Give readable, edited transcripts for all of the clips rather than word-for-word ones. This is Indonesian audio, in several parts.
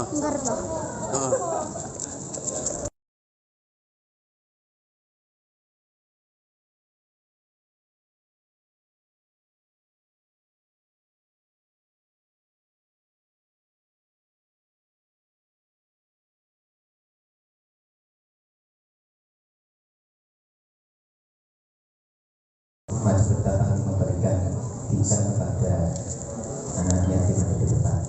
Enggak toh. Mas berdatangan memberikan kisah kepada anak yatim di depan.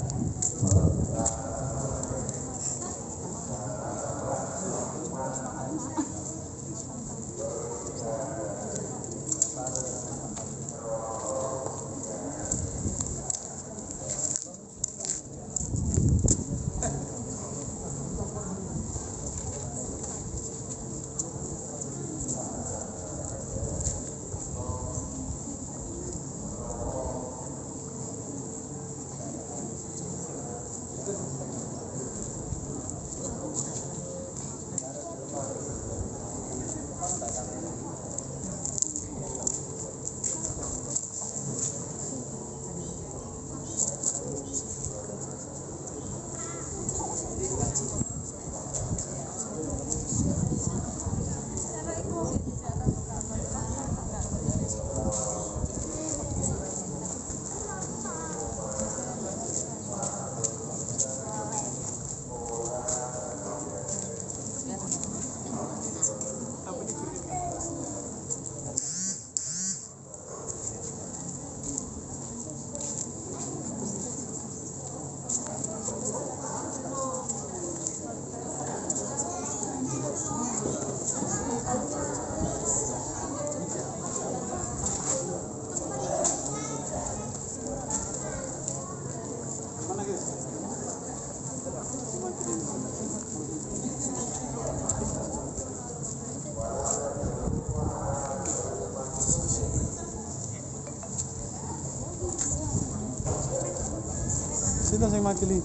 Sino sing makili?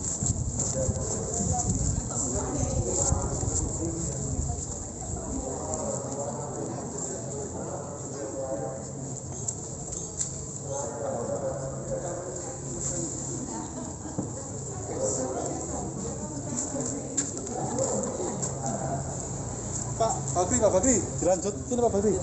Pak Bakri, dilanjut. Sini Pak Bakri.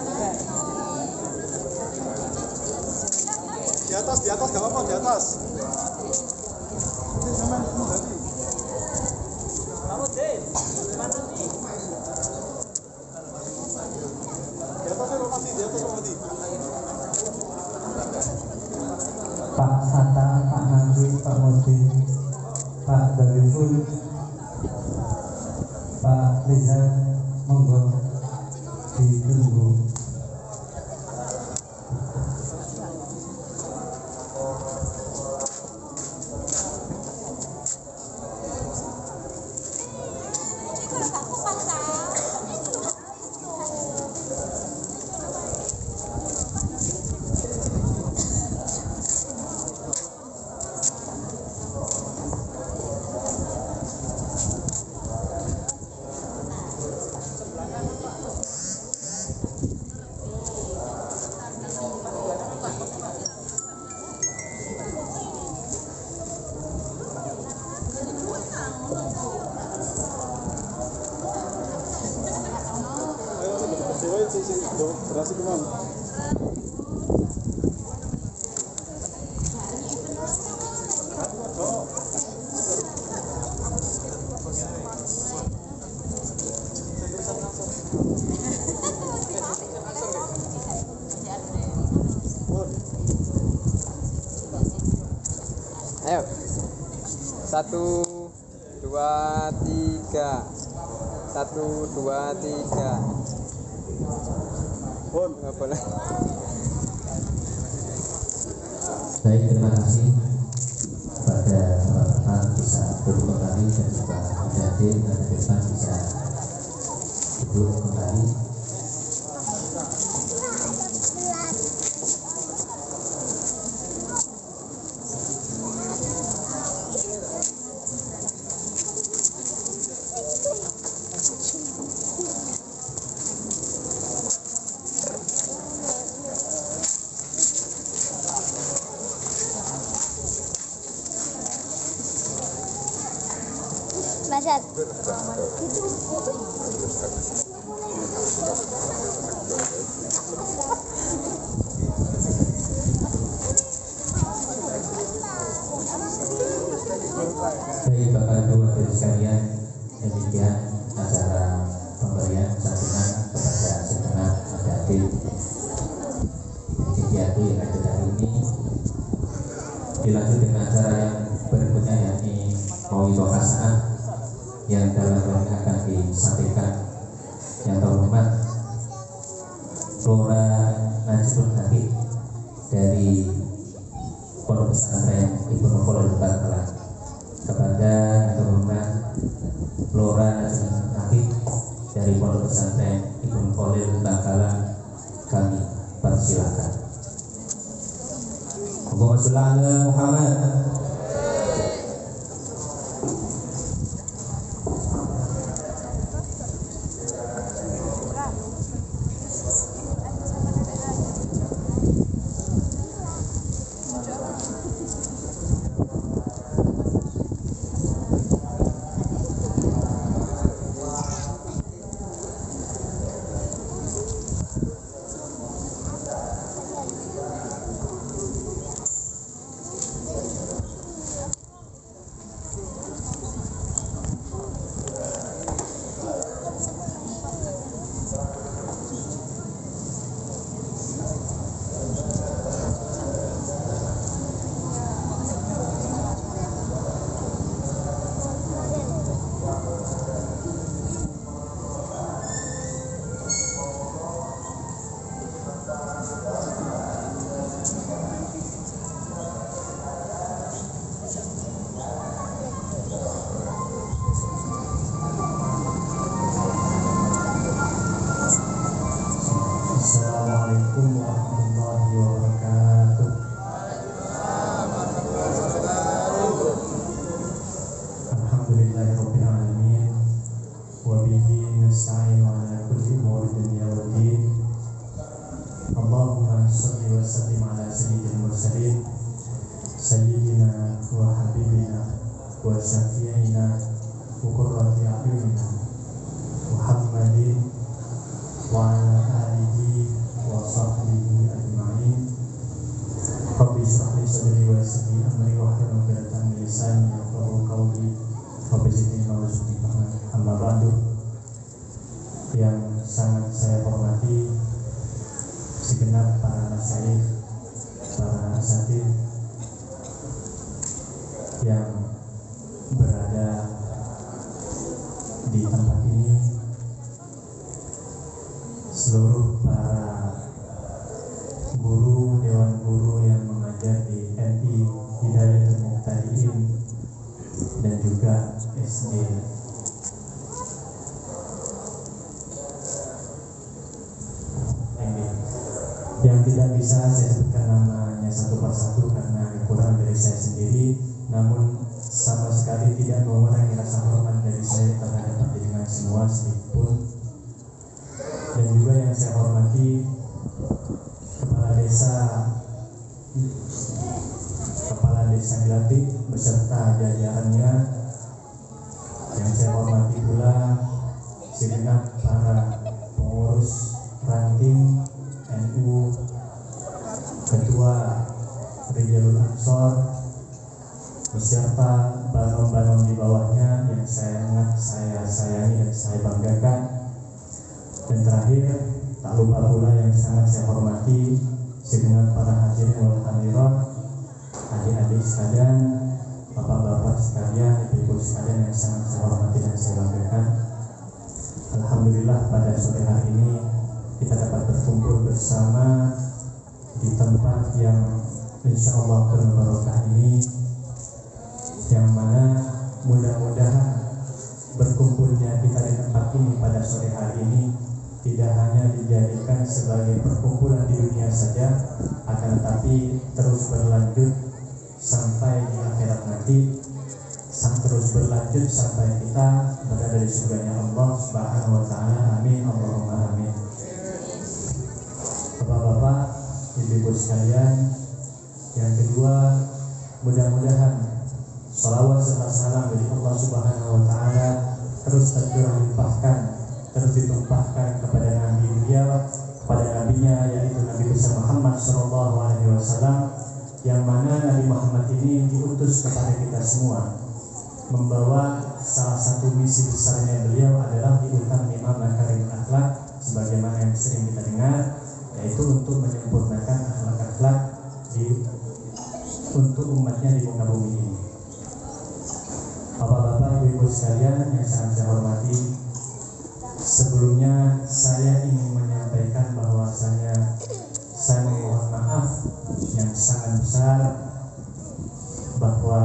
Belakang. atas gak apa-apa di atas. Ini sama tadi. Kamu deh, mana nih? Di atas Pak Mati, di atas Pak Mati. Pak Sata, Pak Nabi, Pak Mudin, Pak Dariful, Pak Riza, monggo ditunggu. Berhasil kemana? Ayo, 1, 2, 3, 1, 2, 3. Nggak boleh. Baik, terima kasih kepada Bapak bisa duduk kembali dan juga adik-adik dan depan bisa duduk kembali. Masad. Baik Bapak Ibu hadirin sekalian, demikian acara pemberian santunan kepada segenap adik-adik Ibu yang ada hari ini. Dilanjut dengan acara yang berikutnya yakni Mawidah Hasanah yang dalam hal ini akan disampaikan yang terhormat Flora Najibul Habib dari Pondok Pesantren Ibnu Khalil Bangkalan. Kepada yang terhormat Flora Najibul Habib dari Pondok Pesantren Ibnu Khalil Bangkalan kami persilakan. Allahumma shalli ala Muhammad. Assalamualaikum warahmatullahi wabarakatuh. Alhamdulillahirabbil alamin wa bihi nasta'inu ala kulli umuri dunya waddin. Allahumma shalli wa sallim ala sayyidil mursalin sayyidina wa habibina wa syafi'ina wa qurrati a'yunina Muhammadin wa ala alihi wa sahbihi ajma'in. Rabbi shrah li yassir li amri wahlul 'uqdatam min lisani yafqahu qawli rabbi zidni ilma. Amma ba'du. Yang sangat saya hormati segenap para masyayikh, para asatidz yang berada di tempat ini, seluruh para guru, dewan guru yang mengajar di MI Hidayatul Muqtadiin dan juga SD. Yang tidak bisa saya sebutkan namanya satu persatu karena kurang dari saya sendiri, namun sama sekali tidak mengurangi rasa hormat dari saya terhadap panjenengan semua sedikitpun. Dan juga yang saya hormati Kepala Desa Glatik beserta jajarannya. Yang saya hormati pula segenap para pengurus ranting NU, Ketua Rijalul Ansor beserta banom-banom di bawahnya yang saya sayangi dan saya banggakan. Dan terakhir, tak lupa pula yang sangat saya hormati segenap para hadirin wal hadirat, adik-adik sekalian, bapak-bapak sekalian, ibu-ibu sekalian yang sangat saya hormati dan saya banggakan. Alhamdulillah pada sore hari ini kita dapat berkumpul bersama di tempat yang insya Allah penuh barokah ini, yang mana mudah-mudahan berkumpulnya kita di tempat ini pada sore hari ini tidak hanya dijadikan sebagai perkumpulan di dunia saja, akan tetapi terus berlanjut sampai di akhirat nanti, terus berlanjut sampai kita berada di surganya Allah Subhanahu wa Ta'ala. Amin, Allahumma amin. Bapak-bapak, ibu-ibu sekalian, yang kedua, mudah-mudahan sholawat serta salam dari Allah Subhanahu wa Ta'ala terus terus ditumpahkan kepada Nabi beliau, kepada nabinya yaitu Nabi besar Muhammad Shallallahu Alaihi Wasallam, yang mana Nabi Muhammad ini diutus kepada kita semua, membawa salah satu misi besarnya beliau adalah diutammima makarimul akhlak, sebagaimana yang sering kita dengar, yaitu untuk menyempurnakan akhlak-akhlak untuk umatnya di muka bumi ini. Bapak-bapak, ibu-ibu sekalian yang sangat saya hormati, sebelumnya saya ingin menyampaikan bahwasanya saya memohon maaf yang sangat besar bahwa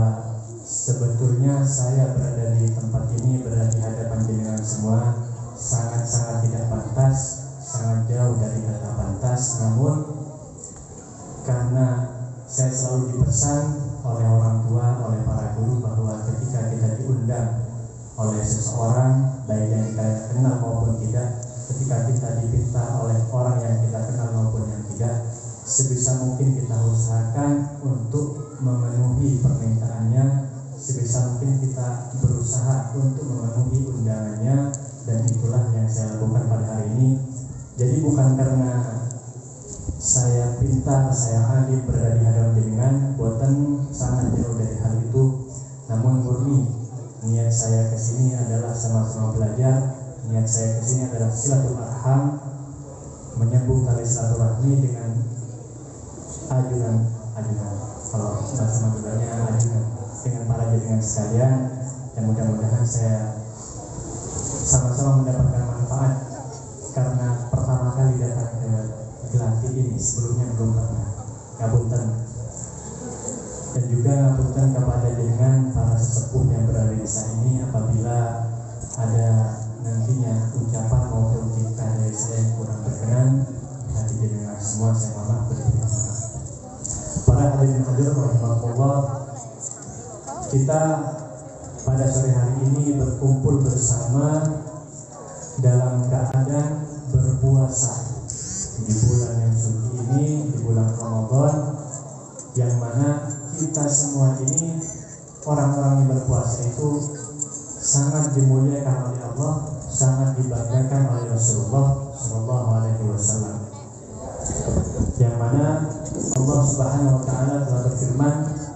sebetulnya saya berada di tempat ini, berada di hadapan jenengan semua, sangat-sangat tidak pantas, sangat jauh dari kata pantas. Namun karena saya selalu dipesan oleh orang tua, oleh para guru, bahwa ketika kita diundang oleh seseorang, baik yang kita kenal maupun tidak, ketika kita diminta oleh orang yang kita kenal maupun yang tidak, sebisa mungkin kita usahakan untuk memenuhi permintaannya, sebisa mungkin kita berusaha untuk memenuhi undangannya, dan itulah yang saya lakukan pada hari ini. Jadi bukan karena saya pintar, saya adil berada di hadapan jenengan, buatan sangat jauh dari hal itu, namun murni niat saya kesini adalah sama-sama belajar. Niat saya kesini adalah silaturahim, menyambung tali silaturahmi dengan ajunan, kalau bahasa Maduranya ajunan, dengan para jenengan sekalian, dan mudah-mudahan saya sama-sama mendapatkan manfaat, karena pertama kali datang ke Glatik ini, sebelumnya belum pernah. Ngapunten. Dan juga ngapunten kepada jenengan para sesepuh yang berada di desa ini apabila ada nantinya ucapan maupun tingkah dari saya yang kurang berkenan di hati jenengan semua, saya mohon maaf berterima kasih. Para hadirin hadirat rahimakumullah, kita pada sore hari ini berkumpul bersama dalam keadaan berpuasa di bulan yang suci ini, di bulan Ramadan, yang mana kita semua ini, orang-orang yang berpuasa itu sangat dimuliakan oleh Allah, sangat dibanggakan oleh Rasulullah Shallallahu Alaihi Wasallam, yang mana Allah Subhanahu Wa Taala telah berfirman,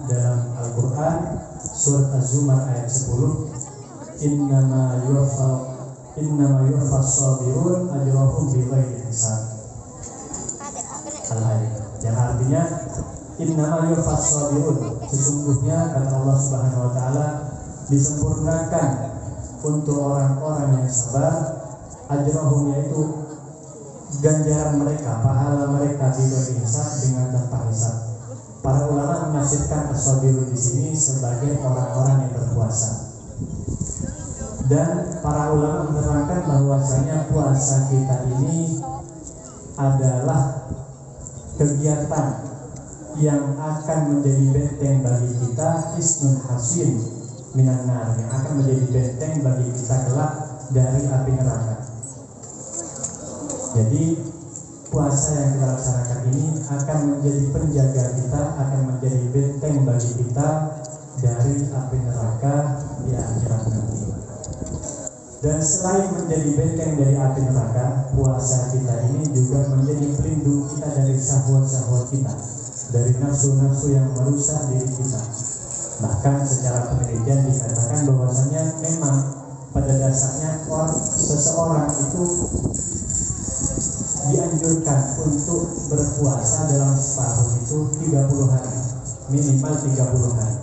dalam Al-Quran surat Az-Zumar ayat 10, innama yuwaffas sabirun ajrahum bighairi hisab. Al-ayat yang artinya innama yuwaffas sabirun, sesungguhnya kata Allah Subhanahu wa taala disempurnakan untuk orang-orang yang sabar, ajrahum yaitu ganjaran mereka, pahala mereka bighairi hisab, dengan tanpa hisab. Para ulama menafsirkan as-sabirun di sini sebagai orang-orang yang berpuasa. Dan para ulama menerangkan bahwasanya puasa kita ini adalah kegiatan yang akan menjadi benteng bagi kita, hisnun hasin minan nar, yang akan menjadi benteng bagi kita kelak dari api neraka. Jadi puasa yang kita laksanakan ini akan menjadi penjaga kita, akan menjadi benteng bagi kita dari api neraka di akhirat nanti. Dan selain menjadi benteng dari api neraka, puasa kita ini juga menjadi pelindung kita dari syahwat-syahwat kita, dari nafsu-nafsu yang merusak diri kita. Bahkan secara penelitian dikatakan bahwasanya memang pada dasarnya seseorang itu dianjurkan untuk berpuasa dalam setahun itu 30 hari, minimal 30 hari.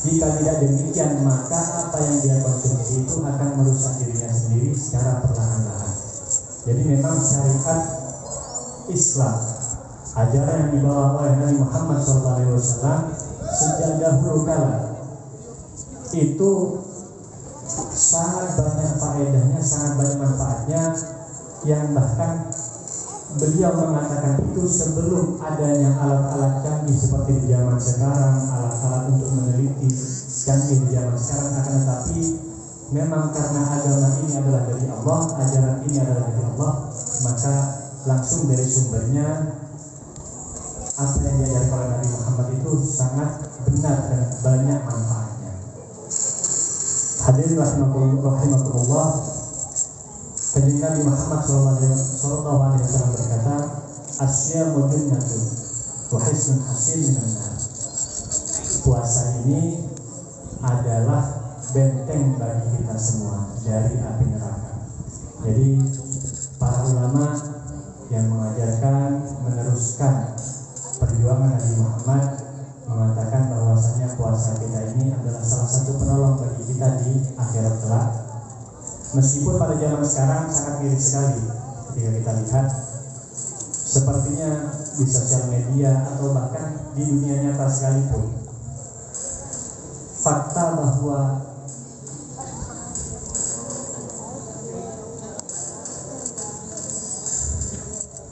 Jika tidak demikian, maka apa yang dia konsumsi itu akan merusak dirinya sendiri secara perlahan-lahan. Jadi memang syariat Islam, ajaran yang dibawa oleh Nabi Muhammad SAW sejak dahulu kala itu sangat banyak faedahnya, sangat banyak manfaatnya, yang bahkan beliau mengatakan itu sebelum adanya alat-alat canggih seperti di zaman sekarang, alat-alat untuk meneliti canggih di zaman sekarang. Akan tetapi memang karena agama ini adalah dari Allah, ajaran ini adalah dari Allah, maka langsung dari sumbernya apa yang diajarkan oleh Nabi Muhammad itu sangat benar dan banyak manfaatnya. Hadirin rahimakumullah, Kanjeng Nabi Muhammad SAW berkata, asyamu junnatun wa hisnun hasin minan nar. Puasa ini adalah benteng bagi kita semua dari api neraka. Jadi para ulama yang mengajarkan, meneruskan perjuangan Nabi Muhammad mengatakan bahwasanya puasa kita ini adalah salah satu penolong bagi kita di akhirat kelak. Meskipun pada zaman sekarang sangat miris sekali ketika kita lihat sepertinya di sosial media atau bahkan di dunia nyata sekalipun, fakta bahwa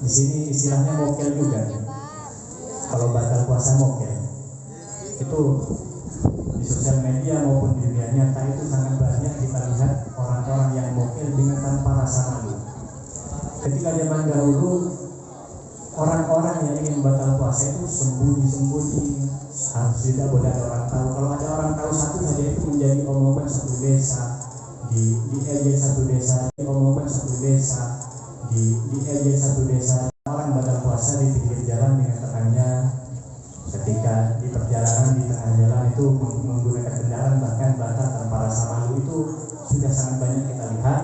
di sini istilahnya mokel juga, kalau batal puasa mokel itu di sosial media maupun di dunia nyata itu sangat banyak kita lihat orang-orang yang mokel dengan tanpa rasa malu. Ketika zaman dahulu orang-orang yang ingin batal puasa itu sembunyi-sembunyi, harus tidak boleh ada orang tahu. Kalau ada orang tahu satu saja itu menjadi omongan satu desa, diejek satu desa, omongan satu desa, diejek satu desa. Orang batal puasa di pinggir jalan dengan tetangganya, ketika di perjalanan di tengah jalan itu menggunakan kendaraan bahkan batal tanpa rasa malu, itu sudah sangat banyak kita lihat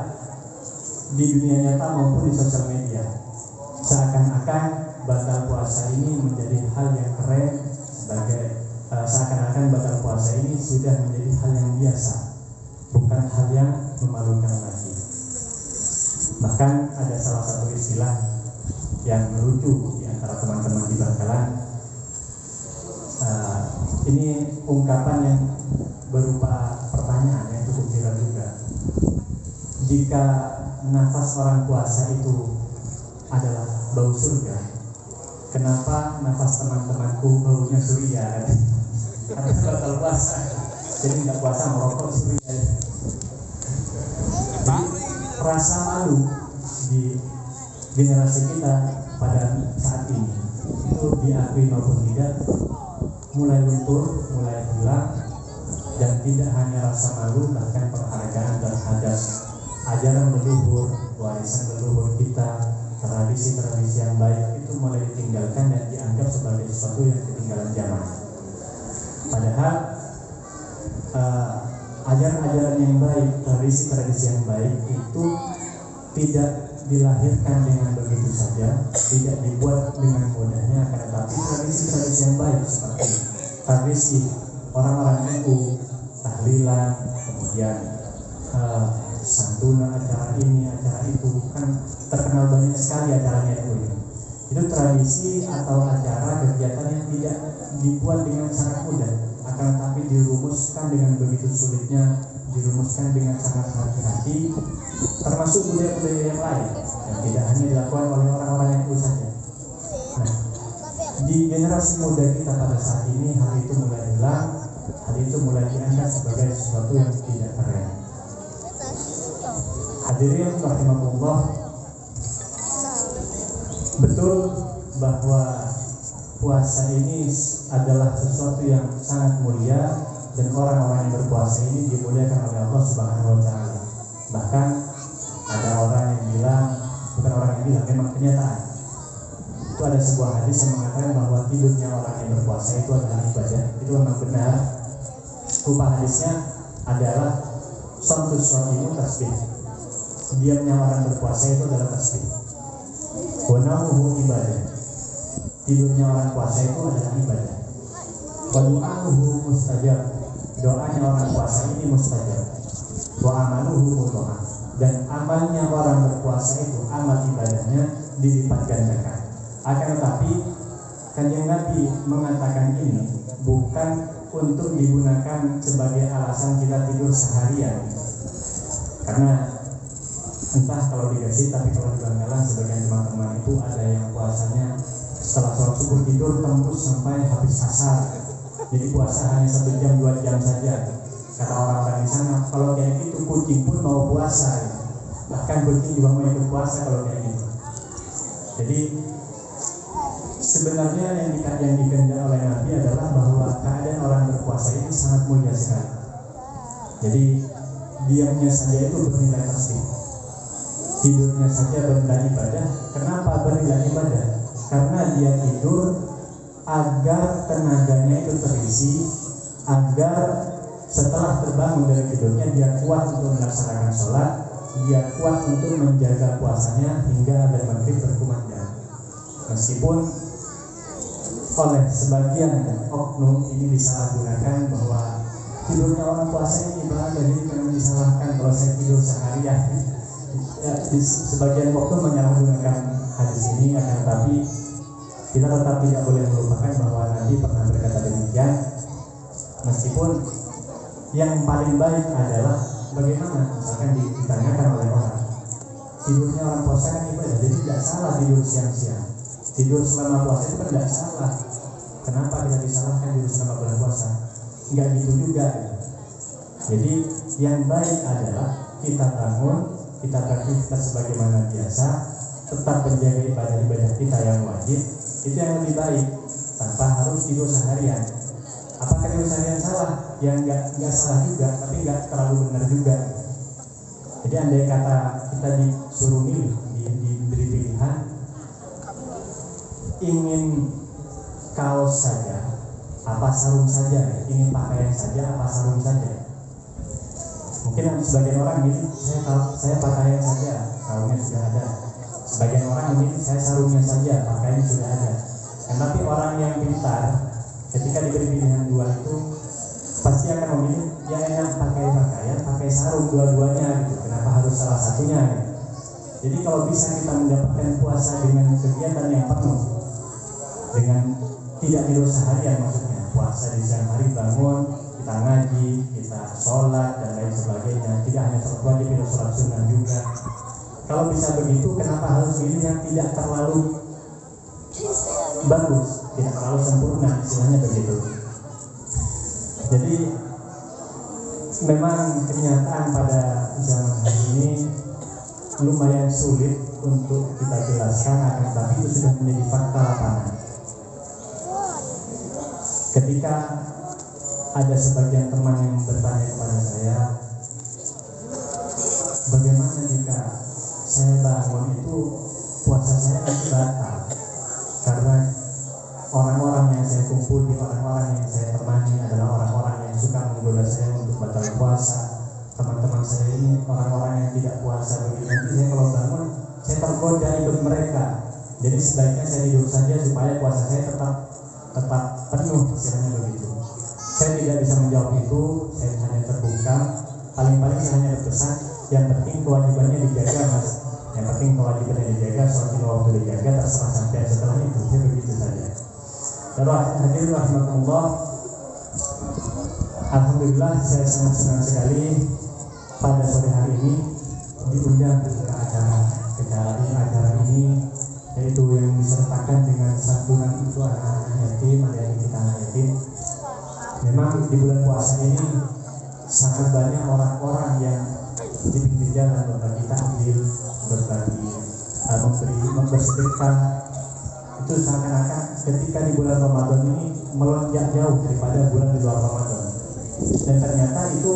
di dunia nyata maupun di sosial media. Seakan-akan batal puasa ini menjadi hal yang keren, sebagai seakan-akan batal puasa ini sudah menjadi hal yang biasa, bukan hal yang memalukan lagi. Bahkan ada salah satu istilah yang lucu di antara teman-teman di Bangkalan. Ini ungkapan yang berupa pertanyaan yang cukup viral juga. Jika nafas orang puasa itu adalah bau surga, kenapa nafas teman-temanku baunya surya? Karena batal puasa, jadi nggak puasa merokok surya. Jadi rasa malu di generasi kita pada saat ini itu diakui maupun tidak mulai luntur, mulai hilang, dan tidak hanya rasa malu, bahkan penghargaan terhadap ajaran leluhur, warisan leluhur kita, tradisi-tradisi yang baik itu mulai ditinggalkan dan dianggap sebagai sesuatu yang ketinggalan zaman. Padahal ajaran-ajaran yang baik, tradisi-tradisi yang baik itu tidak dilahirkan dengan begitu saja, tidak dibuat dengan mudahnya, akan tetapi tradisi-tradisi yang baik seperti tradisi orang-orang NU, tahlilan, kemudian santunan, acara ini, acara itu, kan terkenal banyak sekali acaranya NU ini. Itu tradisi atau acara kegiatan yang tidak dibuat dengan sangat mudah, akan tetapi dirumuskan dengan begitu sulitnya, dirumuskan dengan sangat hati-hati, termasuk budaya-budaya yang lain yang tidak hanya dilakukan oleh orang-orang yang NU saja. Nah, di generasi muda kita pada saat ini hal itu mulai hilang, hal itu mulai dianggap sebagai sesuatu yang tidak keren. Hadirin rahimakumullah, betul bahwa puasa ini adalah sesuatu yang sangat mulia dan orang-orang yang berpuasa ini dimuliakan oleh Allah Subhanahu wa taala. Bahkan ada orang yang bilang, bukan orang yang bilang, memang kenyataan. Itu ada sebuah hadis yang mengatakan bahwa tidurnya orang yang berpuasa itu adalah ibadah. Itu memang benar. Rupa hadisnya adalah shamsus shaimu tasbih. Diamnya orang berpuasa itu adalah tasbih. Wa nauhu ibadah. Tidurnya orang puasa itu adalah ibadah. Wa du'ahu mustajab. Doanya orang puasa ini mustajab. Wa amaluhu mudha'af. Dan amalnya orang berpuasa itu, amal ibadahnya dilipat gandakan. Akan tetapi Kanjeng Nabi mengatakan ini bukan untuk digunakan sebagai alasan kita tidur seharian. Karena entah kalau dikasih, tapi kalau di Bangkalan sebagian teman-teman itu ada yang puasanya setelah sholat subuh tidur tembus sampai habis asar. Jadi puasa hanya 1 jam 2 jam saja. Kata orang-orang di sana, kalau kayak gitu kucing pun mau puasa. Bahkan kucing juga mau ikut puasa kalau kayak gitu. Jadi sebenarnya yang dikehendaki oleh Nabi adalah bahwa keadaan orang berpuasa ini sangat mulia sekali. Jadi diamnya saja itu bernilai tasbih, tidurnya saja bernilai ibadah. Kenapa bernilai ibadah? Karena dia tidur agar tenaganya itu terisi, agar setelah terbangun dari tidurnya dia kuat untuk melaksanakan sholat, dia kuat untuk menjaga puasanya hingga adzan maghrib berkumandang. Meskipun oleh sebagian oknum ini disalahgunakan bahwa tidurnya orang puasa ini ibadah, jadi jangan disalahkan kalau saya tidur seharian. Ya, sebagian oknum menyalahgunakan hadis ini, akan tetapi kita tetap tidak boleh melupakan bahwa Nabi pernah berkata demikian. Meskipun yang paling baik adalah bagaimana, misalkan ditanyakan oleh orang, tidurnya orang puasa kan ibadah, jadi tidak salah tidur siang-siang. Tidur selama puasa itu kan tidak salah. Kenapa kita disalahkan tidur selama bulan puasa? Enggak gitu juga. Jadi yang baik adalah kita bangun, kita beraktivitas sebagaimana biasa, tetap menjaga ibadah-ibadah kita yang wajib. Itu yang lebih baik, tanpa harus tidur seharian. Apakah tidur seharian salah? Ya enggak salah juga, tapi enggak terlalu benar juga. Jadi andai kata kita disuruh milih, diberi pilihan, ingin kaos saja, apa sarung saja, ingin pakaian saja, apa sarung saja. Mungkin sebagian orang ini saya pakaian saja, sarungnya sudah ada. Sebagian orang ini saya sarungnya saja, pakaian sudah ada. Tetapi orang yang pintar, ketika diberi pilihan dua itu pasti akan memilih yang enak pakai pakaian, pakai sarung dua-duanya gitu. Kenapa harus salah satunya? Gitu. Jadi kalau bisa kita mendapatkan puasa dengan kegiatan yang penuh, dengan tidak tidur seharian, maksudnya puasa di siang hari bangun, kita ngaji, kita sholat dan lain sebagainya. Tidak hanya sholat wajib, kita sholat sunnah juga. Kalau bisa begitu, kenapa harus pilih yang tidak terlalu bagus, tidak terlalu sempurna, istilahnya begitu. Jadi memang kenyataan pada zaman hari ini lumayan sulit untuk kita jelaskan, akan tetapi itu sudah menjadi fakta lapangan. Ketika ada sebagian teman yang bertanya kepada saya, bagaimana jika saya bangun itu puasa saya nanti batal karena orang-orang yang saya kumpul di orang-orang yang saya temani adalah orang-orang yang suka menggoda saya untuk batal puasa. Teman-teman saya ini orang-orang yang tidak puasa begitu. Nanti saya kalau bangun saya tergoda ikut mereka. Jadi sebaiknya saya tidur saja supaya puasa saya tetap penuh, istilahnya begitu. Saya tidak bisa menjawab itu, saya hanya terbuka. Paling-paling saya hanya berpesan, yang penting kewajibannya dijaga mas. Yang penting kewajibannya dijaga, sholat lima waktu dijaga, terserah sampai setelah itu. Ya begitu saja. Terus hadirin rahimakumullah, alhamdulillah saya sangat senang sekali pada sore hari ini diundang ke acara ini, yaitu yang disertakan dengan santunan untuk anak-anak yatim, adik-adik kita anak yatim. Memang di bulan puasa ini sangat banyak orang-orang yang di pinggir jalan berbagi takjil, berbagi bersedekah. Itu seakan-akan ketika di bulan Ramadan ini melonjak jauh daripada bulan di luar Ramadan. Dan ternyata itu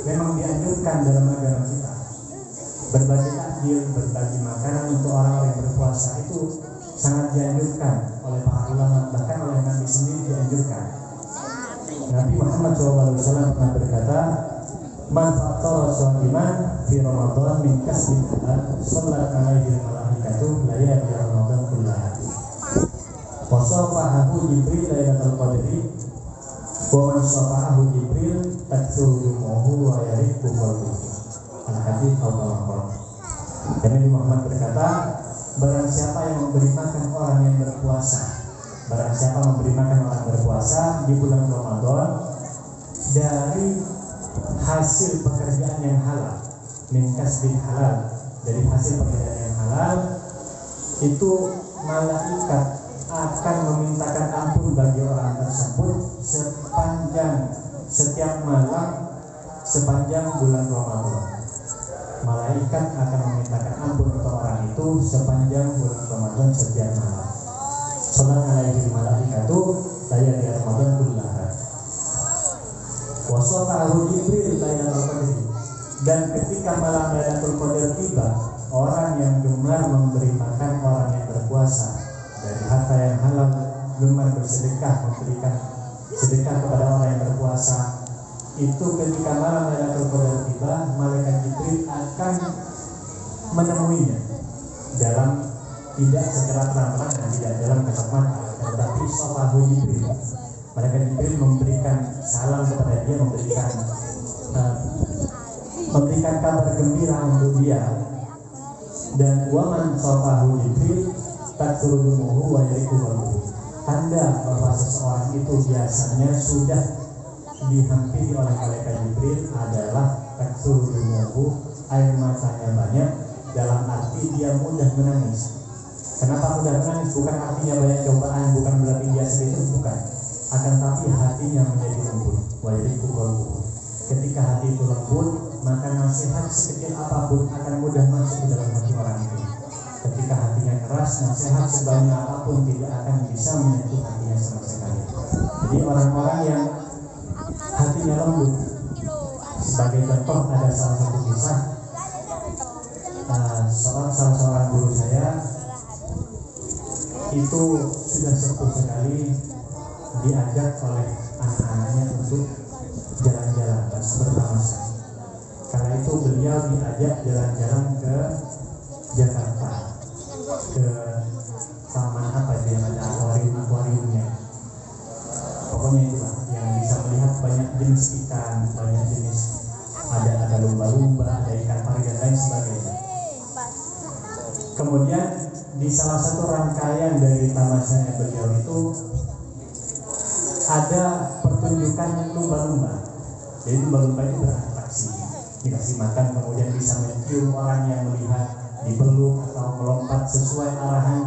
memang dianjurkan dalam agama kita. Berbagi takjil, berbagi makanan untuk orang-orang yang berpuasa itu sangat dianjurkan oleh para ulama, bahkan oleh Nabi sendiri dianjurkan. Nabi Muhammad SAW pernah berkata, "Man fattara sha'iman fi Ramadan min kasbin halal, shallat 'alaihi al-malaikatu layali Ramadan kullaha. Wa shafa'ahu Jibril lailatul qadri, wa man shafa'ahu Jibril taksuluhu wa yariqu qalbuhu." Al-Hadits al-Qur'an. Dan Nabi Muhammad berkata, barang siapa yang memberi makan orang yang berpuasa, barang siapa memberi makan orang berpuasa di bulan Ramadan dari hasil pekerjaan yang halal, min kasbin halal, dari hasil pekerjaan yang halal, itu malaikat akan memintakan ampun bagi orang tersebut sepanjang setiap malam sepanjang bulan Ramadan. Malaikat akan memintakan ampun untuk orang itu sepanjang bulan Ramadan setiap malam. Salat alaihi malaikatu layali Ramadan kullaha. Wa shafa'ahu Jibril lailatul qadri. Dan ketika malam Lailatul Qadar tiba, orang yang gemar memberi makan orang yang berpuasa dari harta yang halal, gemar bersedekah, memberikan sedekah kepada orang yang berpuasa, itu ketika malam Lailatul Qadar tiba, malaikat Jibril akan menemuinya dalam tidak secara terang-terangan dan tidak dalam kasat mata, tetapi shafa'ahu Jibril. Malaikat Jibril memberikan salam kepada dia, memberikan kabar gembira untuk dia. Dan waman shafa'ahu Jibril taksuluhu wa yariqu qalbuhu. Tanda bahwa seseorang itu biasanya sudah dihampiri oleh malaikat Jibril adalah taksuluhu, air matanya banyak, dalam arti dia mudah menangis. Kenapa mudah menangis? Bukan artinya banyak cobaan, bukan berarti dia sedih, bukan. Akan tapi hatinya menjadi lembut. Wa yariqu qalbuhu. Ketika hati itu lembut, maka nasihat sekecil apapun akan mudah masuk ke dalam hati orang itu. Ketika hatinya keras, nasihat sebanyak apapun tidak akan bisa menyentuh hatinya sama sekali. Jadi orang-orang yang hatinya lembut, sebagai contoh ada salah satu kisah, salah seorang guru saya itu sudah sepuh sekali, diajak oleh anak-anaknya untuk jalan-jalan bersama saya. Kala itu beliau diajak jalan-jalan ke Jakarta, ke taman apa itu yang ada akuariumnya. Pokoknya itulah yang bisa melihat banyak jenis ikan, banyak jenis, ada lumba-lumba, ada ikan pari dan lain sebagainya. Kemudian di salah satu rangkaian dari tamasya beliau itu ada pertunjukan lumba-lumba. Jadi lumba-lumba itu beratraksi, dikasih makan, kemudian bisa mencium orang yang melihat, dipeluk atau melompat sesuai arahan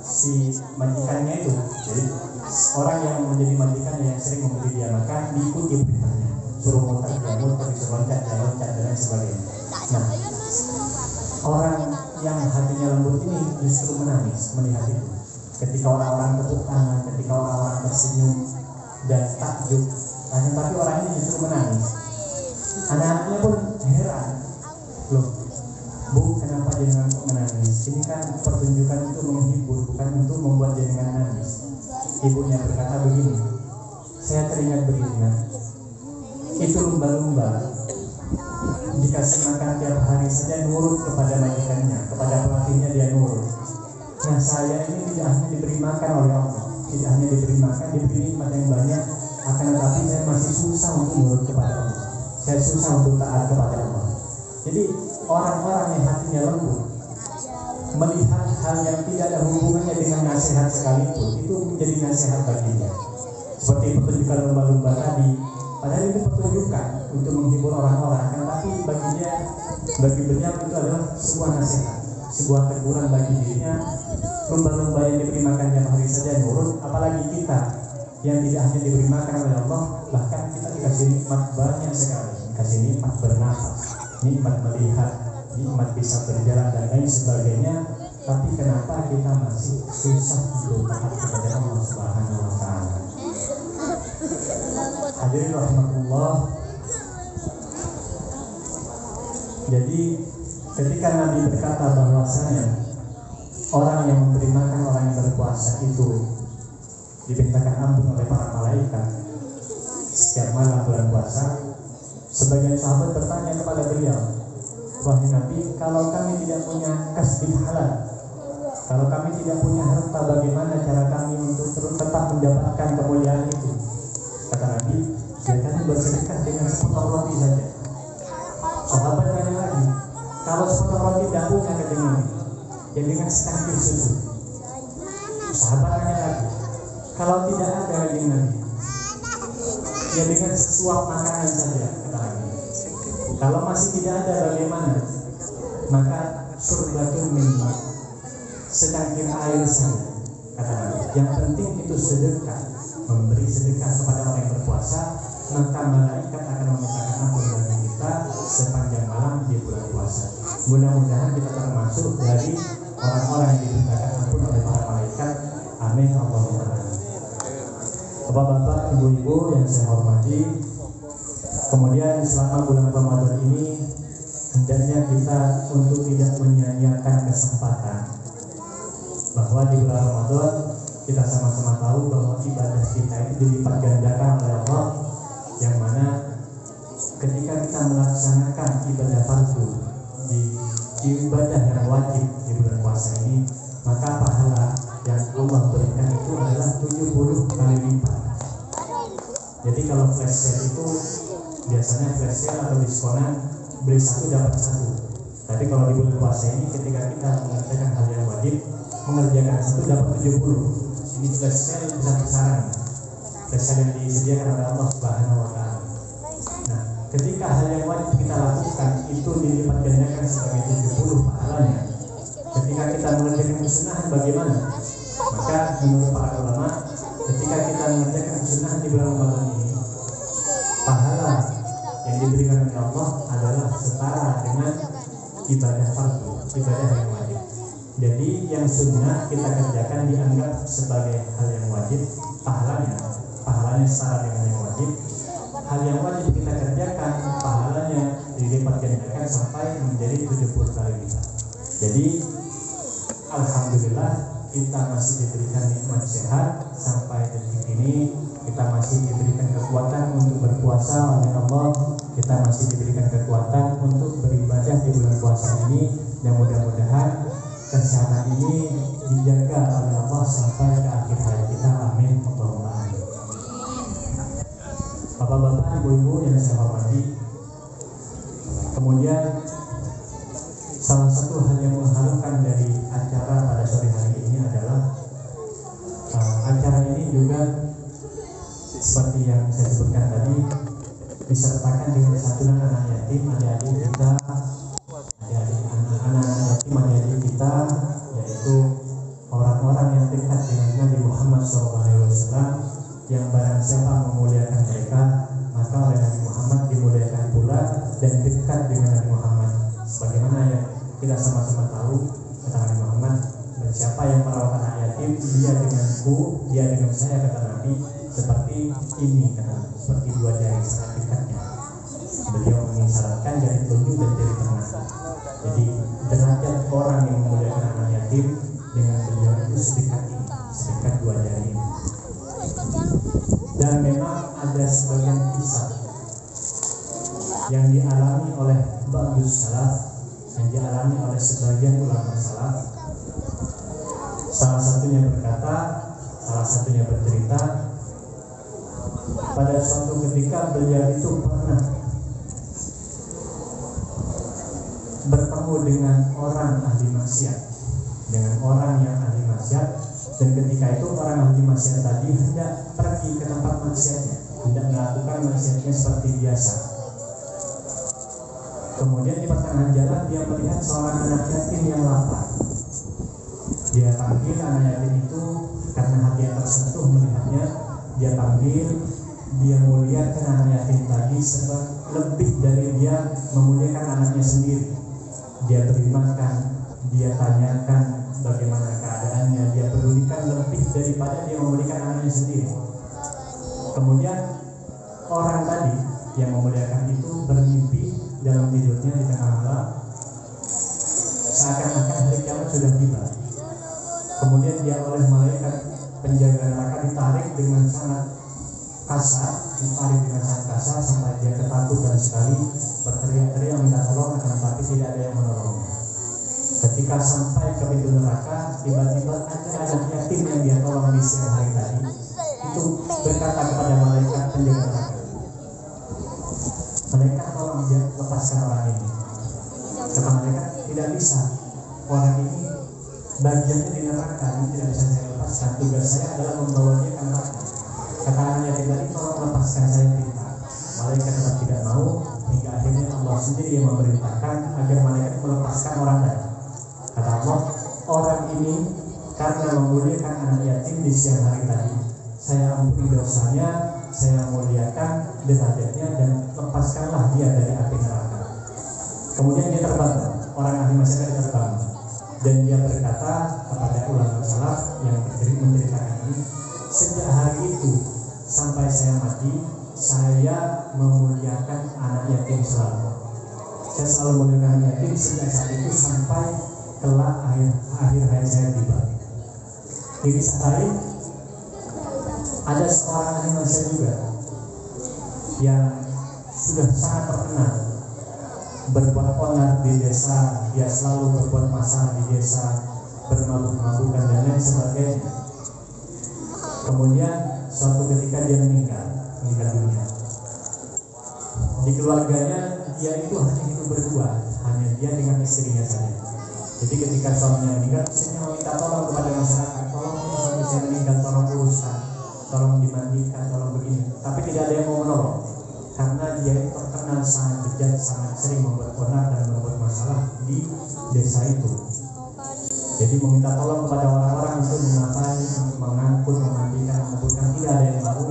si majikannya itu. Jadi orang yang menjadi majikannya yang sering memberi dia makan diikuti perintahnya, suruh muter dia muter, disuruh loncat dia loncat dan lain sebagainya. Nah, orang yang hatinya lembut ini justru menangis melihat itu. Ketika orang-orang tepuk tangan, ketika orang-orang tersenyum dan takjub, tapi orang ini justru menangis. Anak-anaknya pun heran, loh, Bu, kenapa jenengan menangis? Ini kan pertunjukan itu menghibur, bukan untuk membuat jenengan nangis. ibunya berkata begini, saya teringat begini, nah, itu lumba-lumba dikasih makan tiap hari saja nurut kepada majikannya, kepada pelatihnya dia nurut. Nah saya ini tidak hanya diberi makan oleh Allah, tidak hanya diberi makan, diberi nikmat yang banyak, akan tetapi saya masih susah untuk nurut kepada Allah, saya susah untuk taat kepada Allah. Jadi orang-orang yang hatinya lembut melihat hal yang tidak ada hubungannya dengan nasihat sekalipun, itu menjadi nasihat baginya. Seperti pertunjukan lumba-lumba tadi, padahal itu pertunjukan untuk menghibur orang-orang, kan, tapi bagi beliau itu adalah sebuah nasihat, sebuah teguran bagi dirinya. Lumba-lumba yang diberi makan tiap hari saja nurut, apalagi kita yang tidak hanya diberi makan oleh Allah, bahkan kita dikasih nikmat banyak sekali, dikasih nikmat bernafas, nikmat melihat, nikmat bisa berjalan dan lain sebagainya. Tapi kenapa kita masih susah untuk taat kepada Allah Subhanahu wa Ta'ala? Hadirin rahmatullah. Jadi ketika Nabi berkata bahwasanya orang yang memberi makan orang yang berpuasa itu dibentangkan ampun oleh para malaikat setiap malam bulan puasa, sebagian sahabat bertanya kepada beliau, wahai Nabi, kalau kami tidak punya kasbi halal, kalau kami tidak punya harta, bagaimana cara kami untuk tetap mendapatkan kemuliaan itu? Kata Nabi, ya kami bersedekah dengan sepotong roti saja. Sahabat tanya lagi, kalau sepotong roti tidak punya, kata Nabi, ya dengan secangkir susu. Sahabat tanya lagi, kalau tidak ada, kata Nabi, ya dengan sesuap makanan saja, kata Nabi. Kalau masih tidak ada, bagaimana? Maka surbatun minma, secangkir air saja, kata Nabi. Yang penting itu sedekah, memberi sedekah kepada orang yang berpuasa, maka malaikat akan memintakan ampun bagi kita sepanjang malam di bulan puasa. Mudah-mudahan kita termasuk dari orang-orang yang dimintakan ampun oleh para malaikat. Amin Allahumma amin. Bapak-bapak, ibu-ibu yang saya hormati, kemudian selama bulan Ramadan ini hendaknya kita untuk tidak menyia-nyiakan kesempatan bahwa di bulan Ramadan kita sama-sama tahu bahwa ibadah kita itu dilipat gandakan oleh Allah, yang mana ketika kita melaksanakan ibadah fardu di ibadah yang wajib di bulan puasa ini, maka pahala yang Allah berikan itu adalah 70 kali lipat. Jadi kalau flash sale itu biasanya flash sale atau diskonan beli satu dapat satu. Tapi kalau di bulan puasa ini ketika kita mengerjakan hal yang wajib, mengerjakan satu dapat 70. Ini flash sale besar-besaran, flash sale yang disediakan oleh Allah Subhanahu wa Ta'ala. Nah, ketika hal yang wajib kita lakukan itu dilipat gandakan sebagai 70 pahalanya. Ketika kita mengerjakan kesunahan bagaimana? Maka menurut para ulama, ketika kita mengerjakan kesunahan di bulan Ramadan ini, pahala yang diberikan oleh Allah adalah setara dengan ibadah fardu, ibadah yang wajib. Jadi yang sunnah kita kerjakan dianggap sebagai hal yang wajib, pahalanya setara dengan yang wajib. Hal yang wajib kita kerjakan, pahalanya dilipat gandakan sampai menjadi 70 kali lipat. Jadi alhamdulillah kita masih diberikan nikmat sehat sampai detik ini. Kita masih diberikan kekuatan untuk berpuasa oleh Allah. Kita masih diberikan kekuatan untuk beribadah di bulan puasa ini. Dan mudah-mudahan kesehatan ini dijaga oleh Allah sampai ke akhir hayat kita. Amin. Allahumma amin. Bapak-bapak, ibu-ibu yang saya hormati, kemudian salah satu hal yang mengharukan dari acara pada sore hari ini adalah acara ini juga seperti yang saya sebutkan tadi disertakan dengan santunan anak yatim, adik-adik kita, anak-anak yatim, adik-adik kita, yaitu orang-orang yang dekat dengan Nabi Muhammad SAW, yang barang siapa memuliakan mereka, maka oleh Nabi Muhammad dimuliakan pula dan dekat dengan Nabi Muhammad. Sebagaimana yang kita sama-sama tahu, kata Nabi Muhammad, dan siapa yang merawat anak yatim, dia denganku, dia dengan saya, kata Nabi, seperti ini, kata, seperti dua jari sangat dekatnya. Beliau mengisyaratkan jari telunjuk dan jari tengah. Jadi derajat orang yang memuliakan anak yatim dengan beliau itu sedekat ini, sedekat dua jari ini. Dan memang ada sebagian kisah yang dialami oleh ba'dus salaf, yang dialami oleh sebagian ulama salaf. Salah satunya bercerita, pada suatu ketika beliau itu pernah bertemu dengan orang ahli maksiat, dan ketika itu orang ahli maksiat tadi hendak pergi ke tempat maksiatnya, hendak melakukan maksiatnya seperti biasa. Kemudian di pertengahan jalan dia melihat seorang anak yatim yang lapar. Dia panggil anak yatim itu karena hati yang tersentuh melihatnya. Dia panggil, dia muliakan anak yatim tadi sebab lebih dari dia memuliakan anaknya sendiri. Dia beri makan, dia tanyakan bagaimana keadaannya, dia pedulikan lebih daripada dia memuliakan anaknya sendiri. Kemudian orang tadi yang memuliakan itu bermimpi dalam tidurnya di tengah malam, seakan-akan hari kiamat sudah tiba. Kemudian dia oleh malaikat penjaga neraka ditarik dengan sangat kasar sampai dia ketakutan sekali, berteriak-teriak minta tolong, akan tetapi tidak ada yang menolongnya. Ketika sampai ke pintu neraka, tiba-tiba ada anak yatim yang dia tolong di siang hari tadi itu berkata kepada malaikat penjaga neraka, "Malaikat, tolong dia lepaskan orang ini." Kata malaikat, "Tidak bisa, orang ini bagiannya di neraka, ini tidak bisa saya lepaskan. Tugas saya adalah membawa dia ke neraka." Kata anak yatim tadi, "Tolong lepaskan saya pinta." Malaikat tetap tidak mau, hingga akhirnya Allah sendiri yang memerintahkan agar malaikat melepaskan orang tadi. Kata Allah, "Orang ini karena memuliakan anak yatim di siang hari tadi, saya ampuni dosanya, saya muliakan derajatnya, dan lepaskanlah dia dari api neraka." Kemudian dia terbang, orang ahli maksiat terbang, dan dia berkata kepada ulama salaf yang menceritakan ini, "Sejak hari itu sampai saya mati, saya memuliakan anak yatim selalu. Saya selalu memuliakan anak yatim sejak saat itu sampai kelak akhir hayat saya tiba." Di kisah lain ada seorang ahli maksiat juga yang sudah sangat terkenal, berbuat onar di desa, dia selalu berbuat masalah di desa, bermabuk-mabukan dan lain sebagainya. Kemudian suatu ketika dia meninggal dunia. Di keluarganya dia itu hanya hidup berdua, hanya dia dengan istrinya saja. Jadi ketika suaminya meninggal, istrinya meminta tolong kepada masyarakat, "Tolong ini suami saya meninggal, tolong uruskan, tolong dimandikan, tolong begini." Tapi tidak ada yang mau menolong, karena dia itu terkenal sangat bejat, sangat sering membuat onar dan membuat masalah di desa itu. Jadi meminta tolong kepada orang-orang untuk mengapai, mengangkut, memandikan, menguburkan, tidak ada yang mau.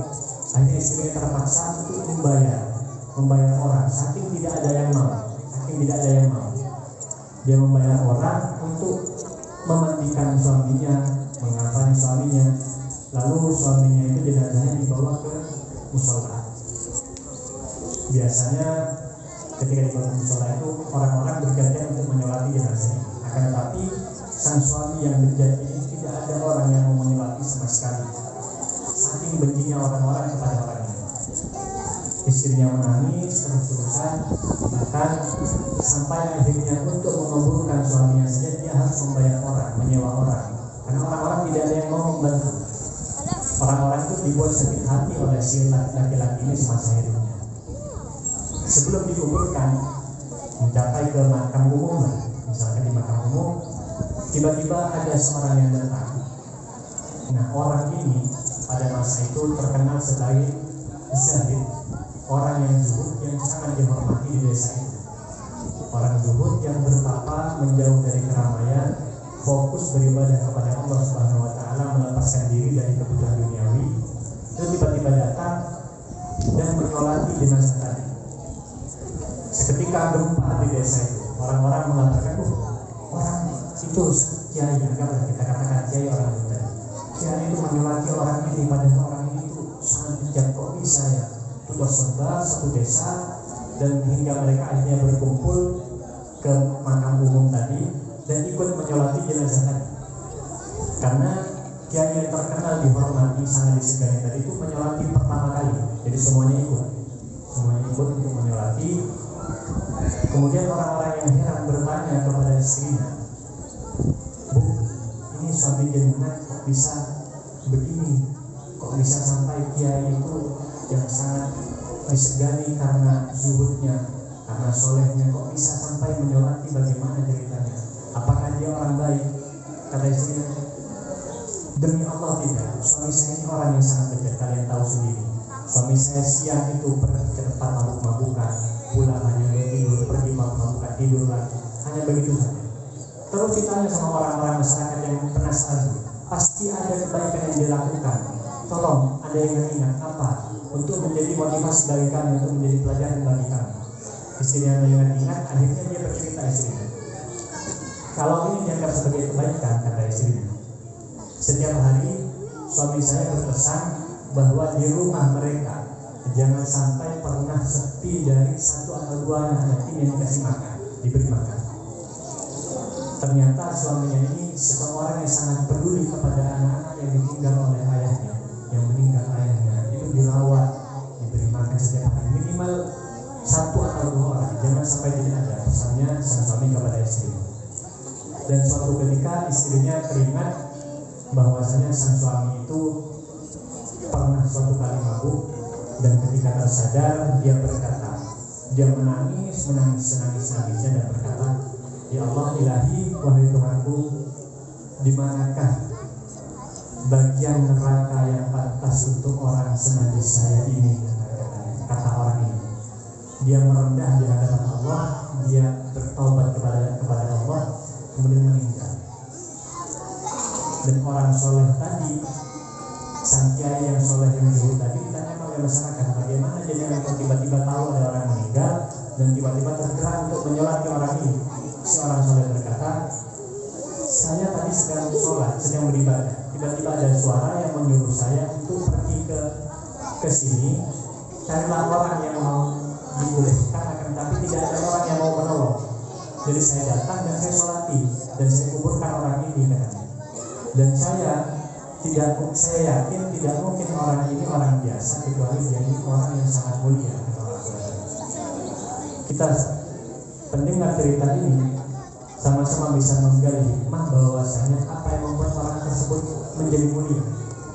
Akhirnya istrinya terpaksa untuk membayar orang, saking tidak ada yang mau. Dia membayar orang untuk memandikan suaminya, mengapai suaminya, lalu suaminya itu jenazahnya dibawa ke musola. Biasanya ketika dibawa ke musola itu orang-orang bergantian untuk menyolati jenazah. Akan tetapi sang suami yang bejat ini tidak ada orang yang mau menyolati sama sekali. Saking bencinya orang-orang kepada orang ini. Istrinya menangis terus-terusan, bahkan sampai akhirnya untuk menguburkan suaminya saja dia harus membayar orang, menyewa orang, karena orang-orang tidak ada yang mau membantu. Orang-orang itu dibuat sakit hati oleh si laki-laki ini semasa hidupnya. Sebelum dikuburkan, mencapai ke makam umum, misalkan di makam umum, tiba-tiba ada seorang yang datang. Nah, orang ini pada masa itu terkenal sebagai zahid, orang yang zuhud, yang sangat dihormati di desa itu. Orang zuhud yang bertapa, menjauh dari keramaian, fokus beribadah kepada Allah Subhanahu wa taala, melepaskan diri dari kebutuhan duniawi. Itu tiba-tiba datang dan menyolati jenazah tadi. Seketika gempa di desa itu, orang-orang mengatakan, orang itu kiai, anggaplah kita katakan kiai orang itu tadi. Kiai itu menyolati orang ini, padahal orang ini itu sangat bijak, kok bisa ya? Sudah sebar satu desa, dan hingga mereka akhirnya berkumpul ke makam umum tadi dan ikut menyolati jenazah tadi. Karena kiai yang terkenal dihormati sangat disegani tadi itu menyolati pertama kali. Jadi semuanya ikut untuk menyolati. Kemudian orang-orang yang heran bertanya kepada istrinya, "Bu, ini suami jenengan kok bisa begini? Kok bisa sampai kiai itu yang sangat disegani karena zuhudnya, karena solehnya, kok bisa sampai menyolati, bagaimana ceritanya? Apakah dia orang baik?" Kata istrinya, "Demi Allah tidak. Suami saya ini orang yang sangat bejat, kalian tahu sendiri. Suami saya siang itu pergi ke tempat mabuk-mabukan, pulang hanya tidur, pergi mabuk-mabukan, tidur lagi, hanya begitu saja." Terus ditanya sama orang-orang masyarakat yang penasaran, pasti ada kebaikan yang dia lakukan. Tolong, ada yang ingat apa untuk menjadi motivasi bagi kami, untuk menjadi pelajaran bagi kami. Istrinya ingat-ingat, akhirnya dia bercerita istrinya. Kalau ini dianggap sebagai kebaikan, kata istrinya, setiap hari suami saya berpesan bahwa di rumah mereka jangan sampai pernah sepi dari 1 atau 2 anak yatim yang dikasih makan, diberi makan. Ternyata suaminya ini seseorang yang sangat peduli kepada anak-anak yang ditinggal oleh ayahnya, yang meninggal ayahnya, itu dirawat, diberi makan setiap hari, minimal 1 atau 2 orang, jangan sampai tidak ada. Pesannya sang suami kepada istrinya. Dan suatu ketika istrinya teringat bahwasanya sang suami itu pernah suatu kali mabuk, dan ketika tersadar dia berkata, dia menangis senangis-nangisnya dan berkata, "Ya Allah ilahi, wahai Tuhanku, di manakah bagian neraka yang pantas untuk orang senajis saya ini?" Kata orang ini. Dia merendah di hadapan Allah, dia bertaubat kepada Allah, kemudian meninggal. Dan orang soleh tadi, sang kiai yang soleh yang dulu tadi, ditanya oleh masyarakat, bagaimana jadinya kalau tiba-tiba tahu ada orang meninggal dan tiba-tiba tergerak untuk menyolati orang ini. Si orang soleh berkata, "Saya tadi sedang sholat, sedang beribadah. Tiba-tiba ada suara yang menyuruh saya untuk pergi ke sini, carilah orang yang mau dibolehkan, akan tapi tidak ada orang yang mau menolong. Jadi saya datang dan saya sholati dan saya kuburkan orang ini," katanya. "Dan saya yakin tidak mungkin orang ini orang biasa, kecuali dia ini orang yang sangat mulia." Kita pendengar cerita ini sama-sama bisa menggali hikmah bahwasanya apa yang membuat orang tersebut menjadi mulia,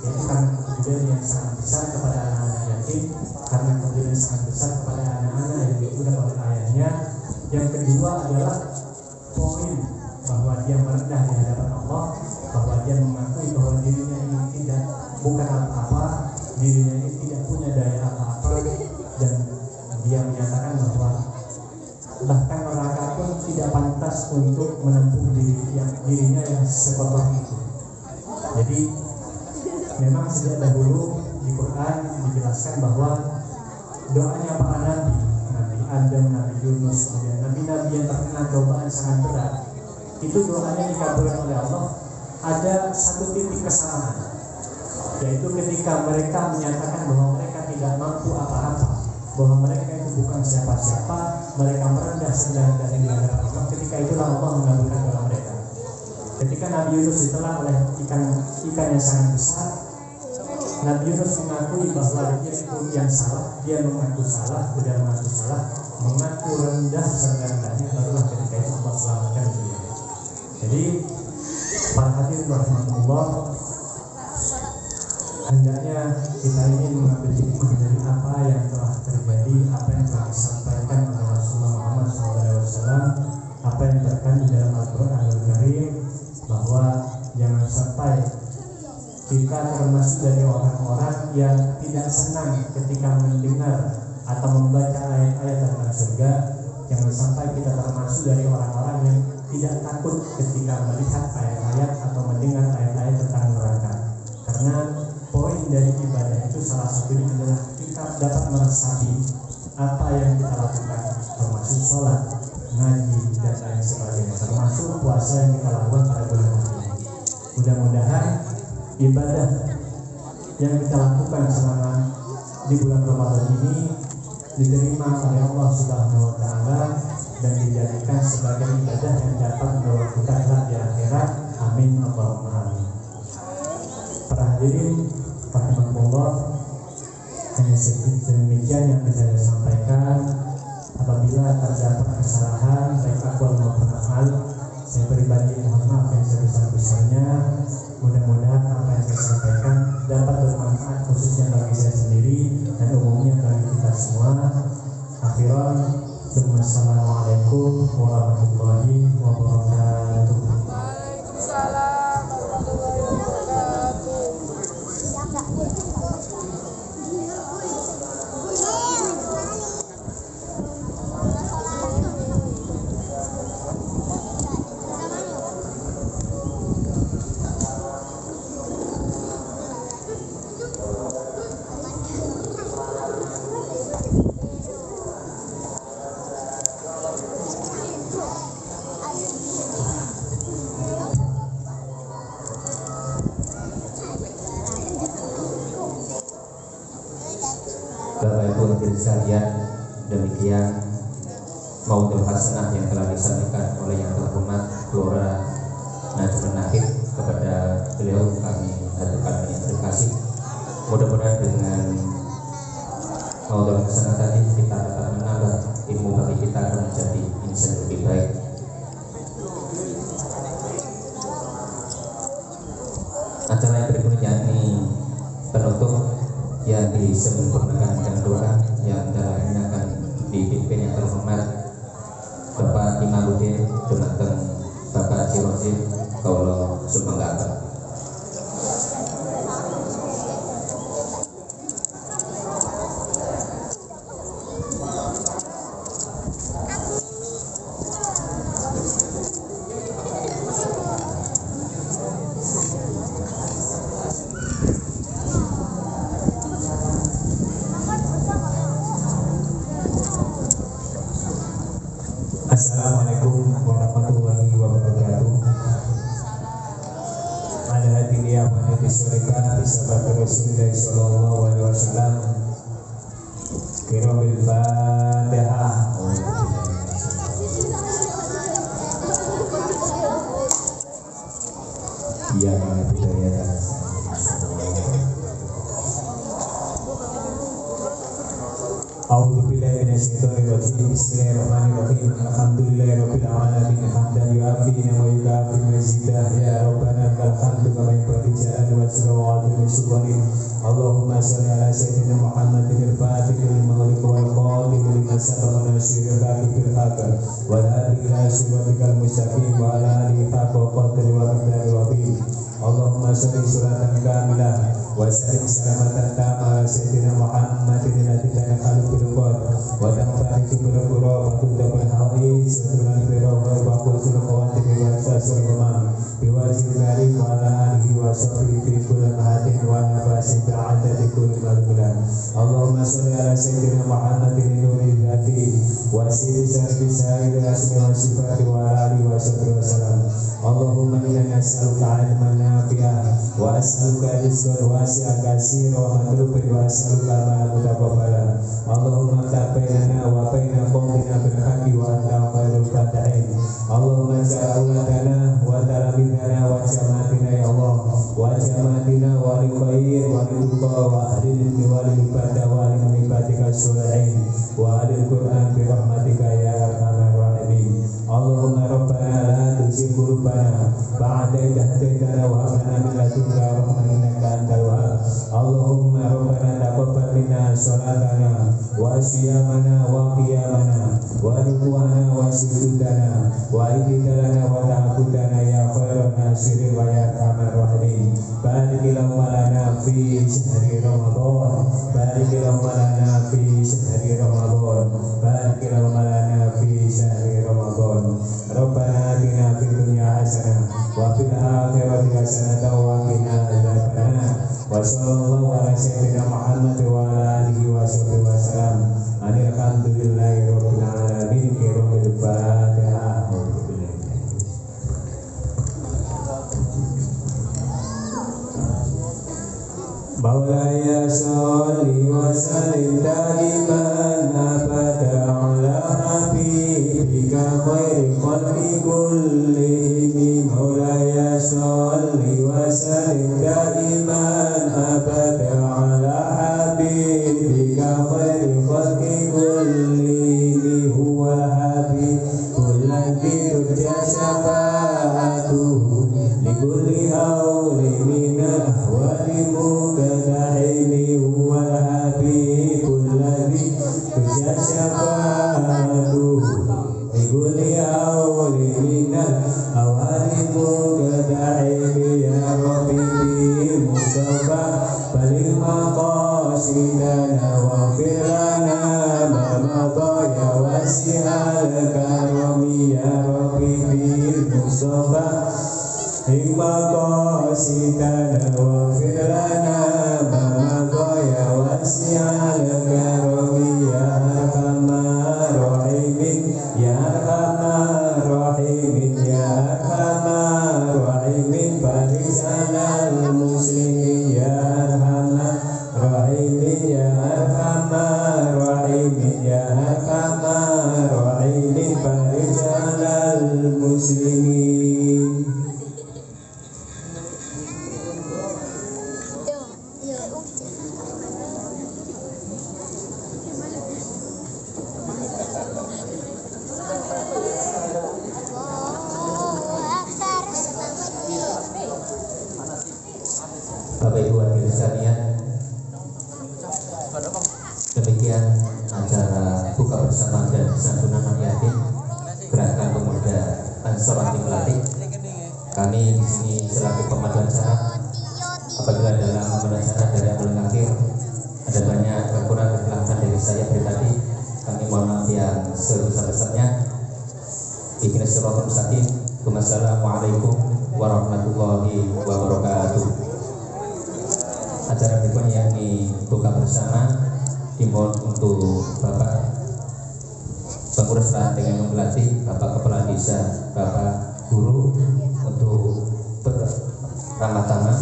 yaitu karena kepedulian yang sangat besar kepada anak-anak yatim, karena kepedulian yang sangat besar kepada anak-anak yang ditinggal oleh ayahnya. Yang kedua adalah poin bahwa dia merendah di hadapan Allah, bahwa dia mengakui bahwa dirinya ini bukan apa-apa, dirinya ini tidak punya daya apa-apa, dan dia menyatakan bahwa bahkan neraka pun tidak pantas untuk menempuh dirinya yang sekotor itu. Jadi memang sejak dahulu di Quran dijelaskan bahwa doanya para nabi, Nabi Adam, Nabi Yunus, kemudian nabi-nabi yang terkena cobaan sangat berat, itu doanya dikabulkan oleh Allah. Ada satu titik kesamaan, yaitu ketika mereka menyatakan bahwa mereka tidak mampu apa-apa, bahwa mereka itu bukan siapa-siapa, mereka merendah serendah-rendahnya di hadapan Allah. Ketika itulah Allah mengabulkan doa mereka. Ketika Nabi Yunus ditelan oleh ikan yang sangat besar, Nabi Yunus mengakui bahwa dia itu yang salah, dia mengaku salah, mengaku rendah serendah-rendahnya, barulah ketika itu Allah selamatkan dia. Jadi para hadirin rahmatullah, hendaknya kita ini mengambil hikmah dari apa yang telah terjadi, apa yang telah disampaikan oleh Rasulullah Muhammad SAW, apa yang terkandung dalam Al-Quranul Karim, bahwa jangan sampai kita termasuk dari orang-orang yang tidak senang ketika mendengar atau membaca ayat-ayat tentang surga. Jangan sampai kita termasuk dari orang-orang yang tidak takut ketika melihat ayat-ayat atau mendengar ayat-ayat tentang neraka. Karena poin dari ibadah itu salah satunya adalah kita dapat meresapi apa yang kita lakukan, termasuk sholat, ngaji, dan lain sebagainya, termasuk puasa yang kita lakukan pada bulan ini. Mudah-mudahan ibadah yang kita lakukan selama di bulan Ramadan ini diterima oleh Allah Subhanahu wa Ta'ala dan dijadikan sebagai ibadah yang dapat membawa kita kelak di akhirat. Amin Allahumma amin. hadirin rahimakumullah, hanya sedemikian yang bisa saya sampaikan. Apabila terdapat kesalahan baik akwal maupun afal, saya pribadi mohon maaf yang sebesar-besarnya. Mudah-mudahan apa yang saya sampaikan dapat bermanfaat khususnya bagi saya sendiri dan umumnya bagi kita semua. Akhiran, wassalamualaikum warahmatullahi wabarakatuh. Waalaikumsalam warahmatullahi wabarakatuh. Bapak Ibu hadirin sekalian, demikian maudhu hasanah yang telah disampaikan oleh yang terhormat Gelora Najrun Nahid. Kepada beliau kami haturkan banyak terima kasih. Mudah-mudahan dengan maudhu hasanah tadi kita dapat menambah ilmu bagi kita akan menjadi insan lebih baik. Acara yang berikutnya ini penutup yang disempurnakan dengan doa yang dalam ini akan dipimpin yang terhormat Bapak Imamuddin Dumateng Bapak Jirozim Kaulo Sumenggata. Assalamualaikum warahmatullahi wabarakatuh. Ala hadirin yang disyarikat sahabat Rasulullah sallallahu alaihi wasallam. Qira'atul Fatihah. Ya budaya. A'udzu billahi minasyaitonir rajim. Bismillahirrahmanirrahim. Alhamdulillahirabbil alamin. Hamdan yu'afina wa yukafi mazidah. Ya Rabbana lakal hamdu kama yanbaghi li jalali wajhika wa 'azimi sultanik. Allahumma shalli ala sayyidina Muhammadin al-Fatih lima ughliqa wal khatim lima sabaqa nasiril haqqi bil haqq wal hadi ila siratikal mustaqim wa ala alihi haqqa qadri wa miqdaril azim. Allahumma shalli salatan kamilah wa sallim salamatan tamah ala sayyidina Muhammadin alladzi kana khalqul qad wa tanfa'u bil qur'an wa tudabul hadis wa tunan biro wa qutul qawatin wa tasir wa biwajil karim wa ala alihi wa sahbihi fi kulli mahadin wa nafasin ta'adda di kulli malbulan. Allahumma shalli ala sayyidina Muhammadin nuril dzati wa sirri sarfi sa'il asmi wa sifati wa ala alihi wa sahbihi wa sallam. Allahumma inna nas'aluka ilman nafi'an wa as'aluka rizqan wasi'an katsiran wa matluban wa as'aluka amalan mutaqabbalan. Allahumma ftah bainana wa baina qawmina bil haqqi wa anta khairul fatihin. Allahumma ja'al auladana wa talamidana wa jama'atina ya Allah wa jama'atina wa li khair wa li tuqa wa ahli ilmi wa li ibadah wa li ibatika sholihin wa ahli Qur'an bi rahmatika ya arhamar rahimin. Allahumma rabbana la tuzigh qulubana ba'da idh hadaytana wa hab lana min ladunka rahmatan innaka antal wahhab. Allahumma rabbana taqabbal minna sholatana wa siyamana wa qiyamana wa ruku'ana wa sujudana wa ibadana wa ta'budana ya khairan nasirin wa ya arhamar rahimin. Barik lana fi syahri Ramadan, barik lana fi syahri Ramadan, barik lana fi syahri Ramadan. Rabbana atina fid dunya hasanah wa fil akhirati hasanah wa qina adzabannar. Wa sallallahu ala sayyidina Muhammad wa ala alihi wa sahbihi wa sallam. Alhamdulillahi rabbil alamin. Qira'atul Fatihah. Maulaya sholli wa sallim daiman abada ala habibika khairil khalqi kullihim. Maulaya sholli wa sallim daiman قاصدنا واغفر لنا ما مضى يا واسع الكرم يا ربي بالمصطفى حكمة قاصدنا واغفر لنا ما مضى يا واسع الكرم يا أرحم الراحمين يا أرحم الراحمين يا أرحم الراحمين بارك على المسلمين يا أرحم الراحمين يا أرحم الراحمين يا أرحم الراحمين بارك على المسلمين. Bapak Ibu hadirin sekalian, demikian acara buka bersama dan santunan anak yatim Gerakan Pemuda Ansor Anti Melati. Kami di sini selaku pemandu acara. Apabila dalam pemandu acara dari awal akhir ada banyak kekurangan kesalahan dari saya pribadi, kami mohon maaf yang sebesar-besarnya. Ihdinas siratal mustaqim. Wassalamualaikum warahmatullahi wabarakatuh. Acara berikutnya yakni buka bersama, dimohon untuk Bapak Pengurus Ranting Melati, Bapak Kepala Desa, Bapak Guru untuk beramah-tamah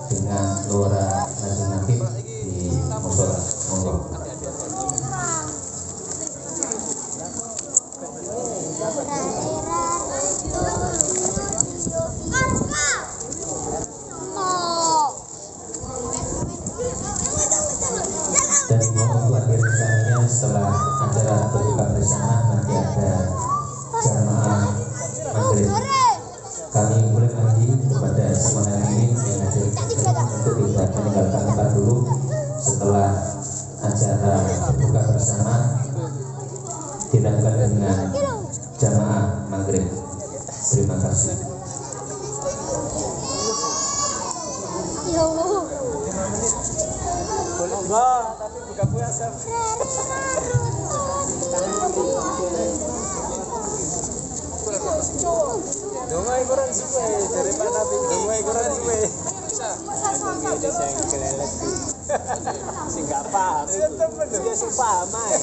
dengan Lora Najib Nakib di musola. Monggo. Dan mohon untuk hadirin sekalian, setelah acara berbuka bersama nanti ada jamaah maghrib. Kami mulai lagi kepada semua hadirin yang hadir untuk tidak meninggalkan tempat dulu setelah acara berbuka bersama dilakukan dengan jamaah maghrib. Terima kasih. Enggak, tapi buka puasa. Dongai kurang suwe daripada dongai kurang suwe. Ini saya kelelet. Sing gak paham. Dia sing paham ae.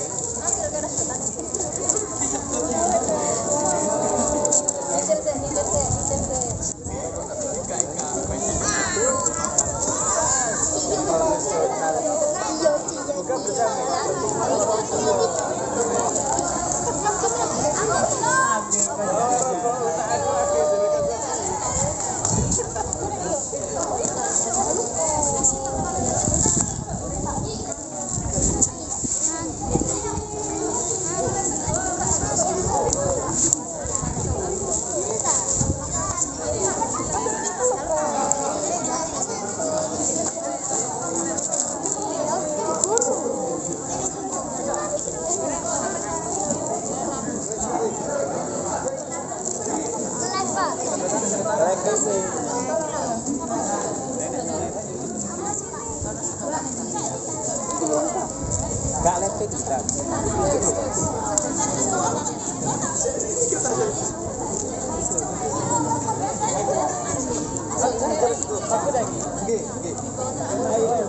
Buka bersama. Gak lepek juga. Aku lagi. Ayo.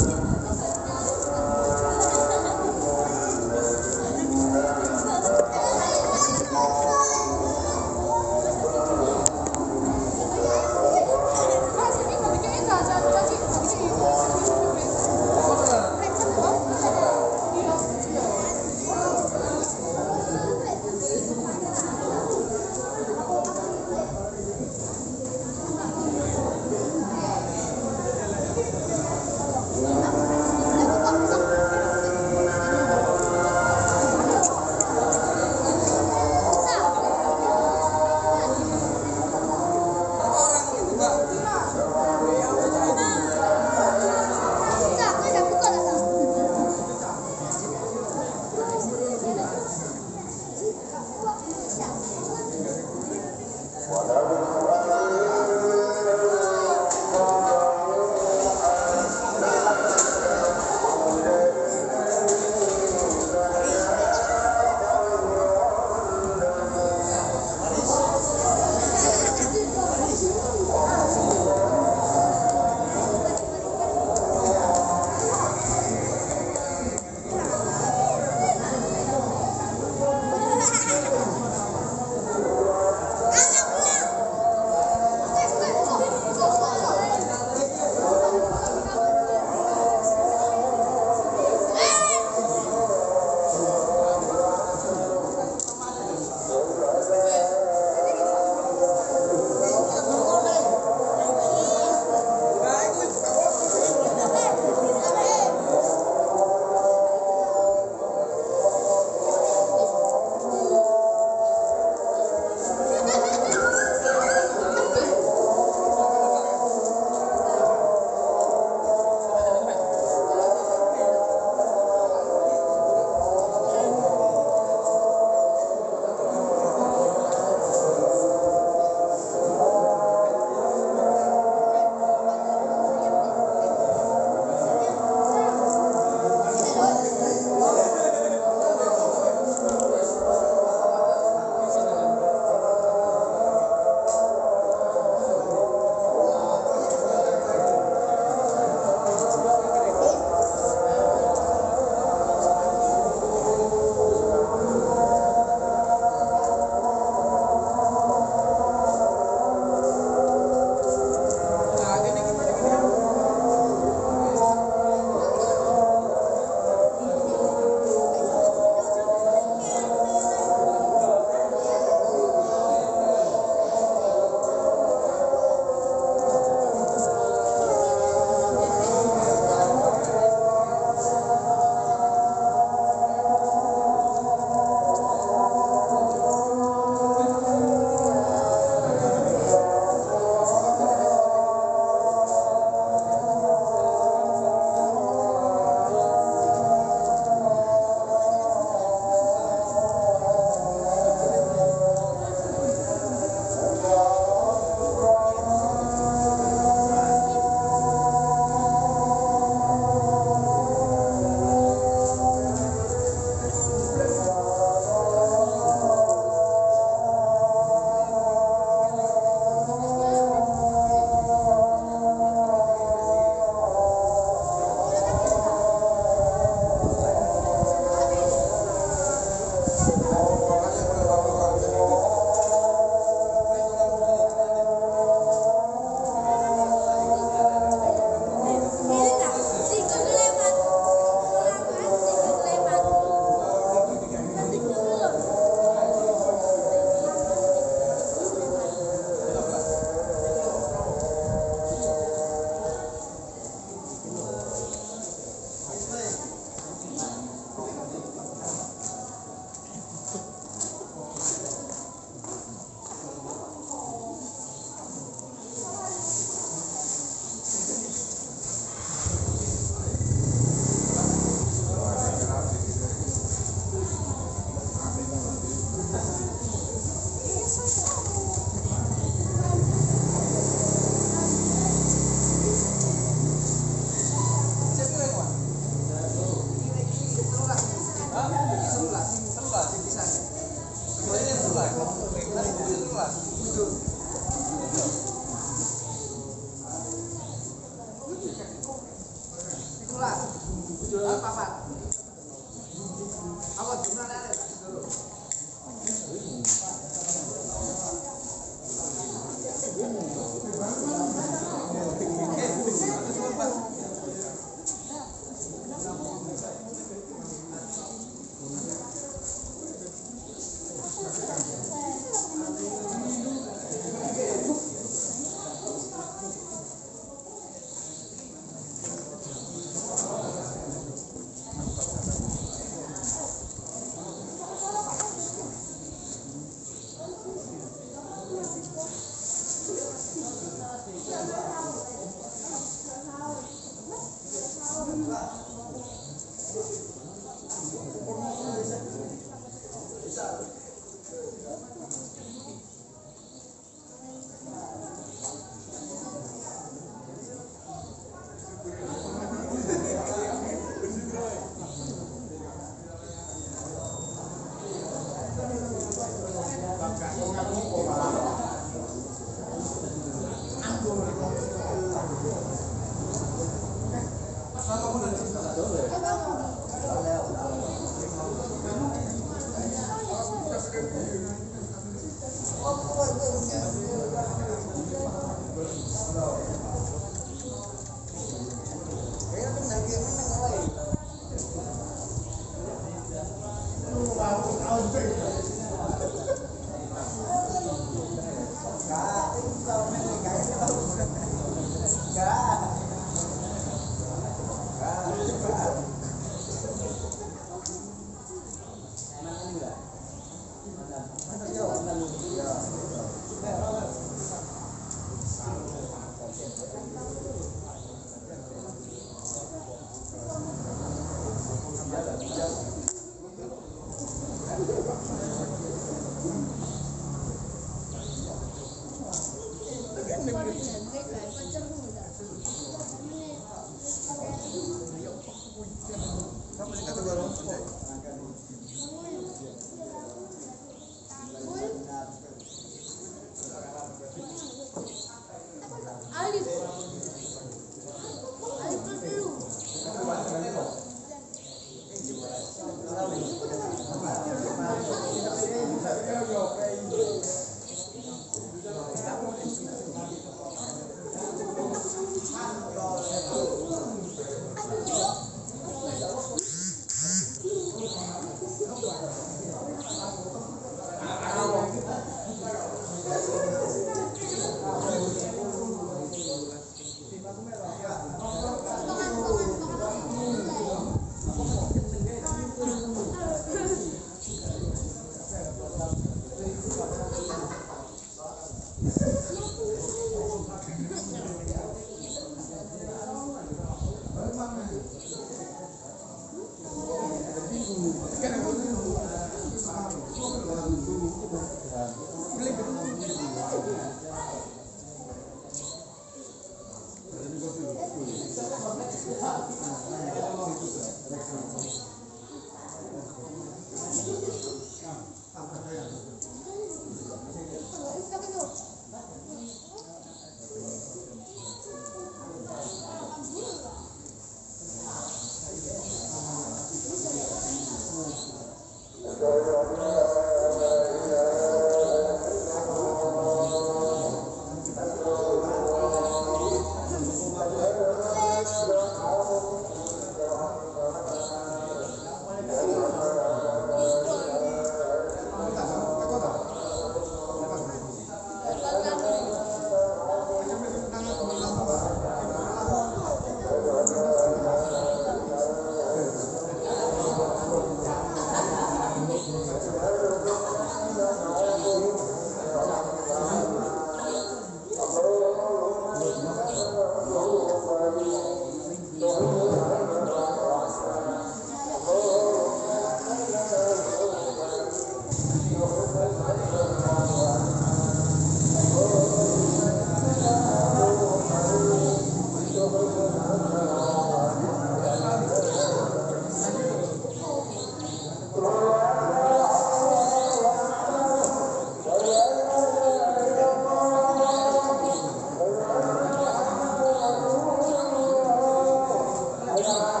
Ayo.